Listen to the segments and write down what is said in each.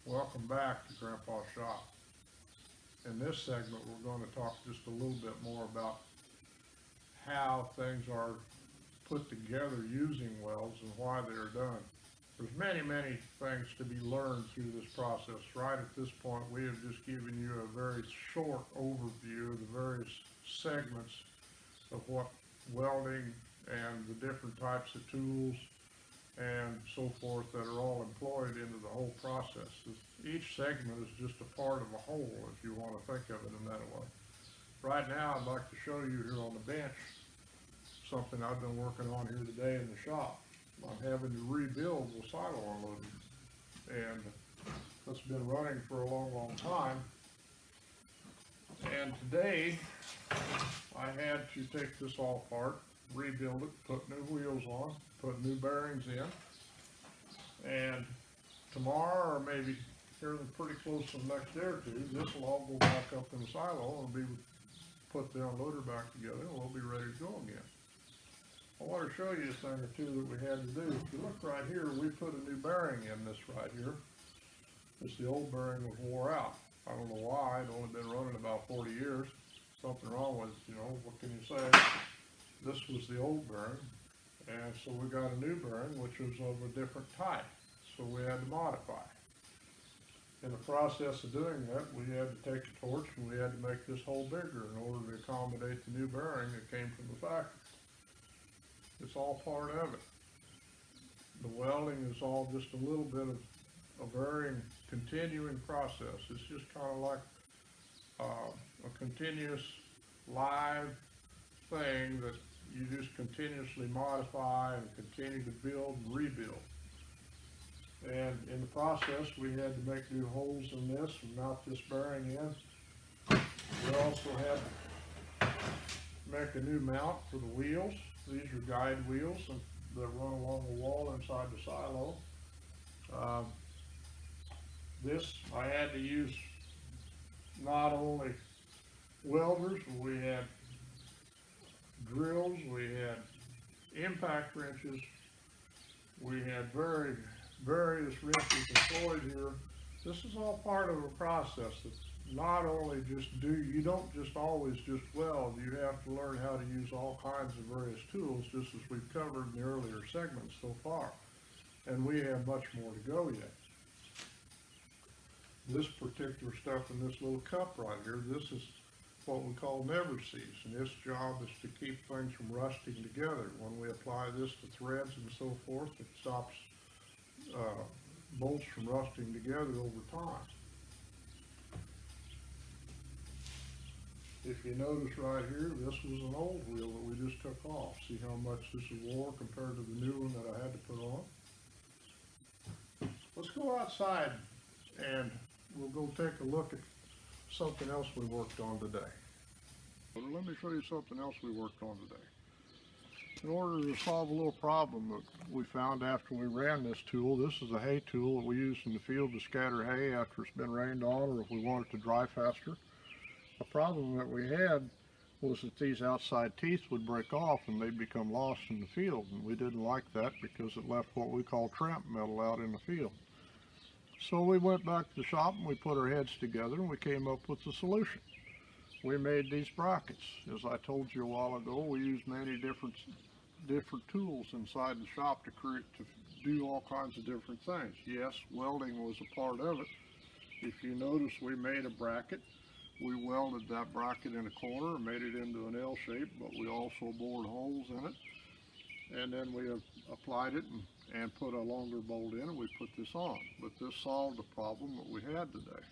Welcome back to Grandpa's Shop. In this segment, we're going to talk just a little bit more about how things are put together using welds and why they are done. There's many things to be learned through this process. Right at this point, we have just given you a very short overview of the various segments of what welding and the different types of tools and so forth that are all employed into the whole process. Each segment is just a part of a whole, if you want to think of it in that way. Right now, I'd like to show you here on the bench something I've been working on here today in the shop. I'm having to rebuild the silo unloader, and it's been running for a long time. And today, I had to take this all apart, rebuild it, put new wheels on, put new bearings in, and tomorrow, or maybe here pretty close to the next day or two, this will all go back up in the silo and put the unloader back together, and we'll be ready to go again. I want to show you a thing or two that we had to do. If you look right here, we put a new bearing in this right here. The old bearing was wore out. I don't know why. It's only been running about 40 years. Something wrong with it, what can you say? This was the old bearing, and so we got a new bearing which was of a different type, so we had to modify. In the process of doing that, we had to take a torch and we had to make this hole bigger in order to accommodate the new bearing that came from the factory. It's all part of it. The welding is all just a little bit of a varying, continuing process. It's just kind of like a continuous live thing that you just continuously modify and continue to build and rebuild. And in the process, we had to make new holes in this and mount this bearing in. We also had to make a new mount for the wheels. These are guide wheels that run along the wall inside the silo. This I had to use not only welders, but we had drills, we had impact wrenches, we had various wrenches employed here. This is all part of a process that not only you don't just always just weld, you have to learn how to use all kinds of various tools, just as we've covered in the earlier segments so far. And we have much more to go yet. This particular stuff in this little cup right here, this is what we call never cease, and its job is to keep things from rusting together. When we apply this to threads and so forth, it stops bolts from rusting together over time. If you notice right here, this was an old wheel that we just took off. See how much this is wore compared to the new one that I had to put on? Let's go outside and we'll go take a look at something else we worked on today. Let me show you something else we worked on today. In order to solve a little problem that we found after we ran this tool, this is a hay tool that we use in the field to scatter hay after it's been rained on, or if we want it to dry faster. The problem that we had was that these outside teeth would break off and they'd become lost in the field, and we didn't like that because it left what we call tramp metal out in the field. So we went back to the shop and we put our heads together and we came up with a solution. We made these brackets. As I told you a while ago, we use many different tools inside the shop to do all kinds of different things. Yes, welding was a part of it. If you notice, we made a bracket. We welded that bracket in a corner and made it into an L shape, but we also bored holes in it. And then we applied it and put a longer bolt in, and we put this on. But this solved the problem that we had today.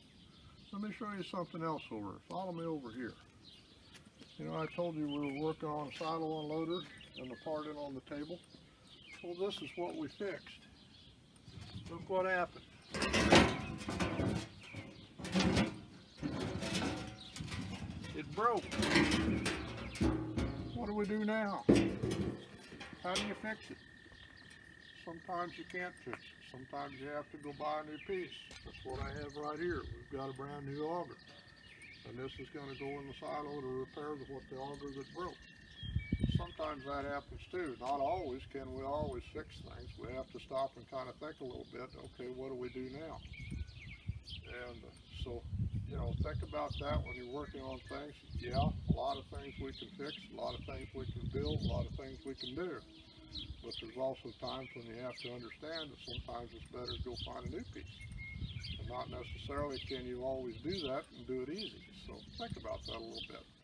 Let me show you something else over here. Follow me over here. I told you we were working on a silo unloader and the part in on the table. Well, this is what we fixed. Look what happened. It broke. What do we do now? How do you fix it? Sometimes you can't fix it. Sometimes you have to go buy a new piece. That's what I have right here. We've got a brand new auger. And this is going to go in the silo to repair the auger that broke. Sometimes that happens too. Not always can we always fix things. We have to stop and kind of think a little bit. Okay, what do we do now? And so, you know, think about that when you're working on things. Yeah, a lot of things we can fix, a lot of things we can build, a lot of things we can do. But there's also times when you have to understand that sometimes it's better to go find a new piece. And not necessarily can you always do that and do it easy. So think about that a little bit.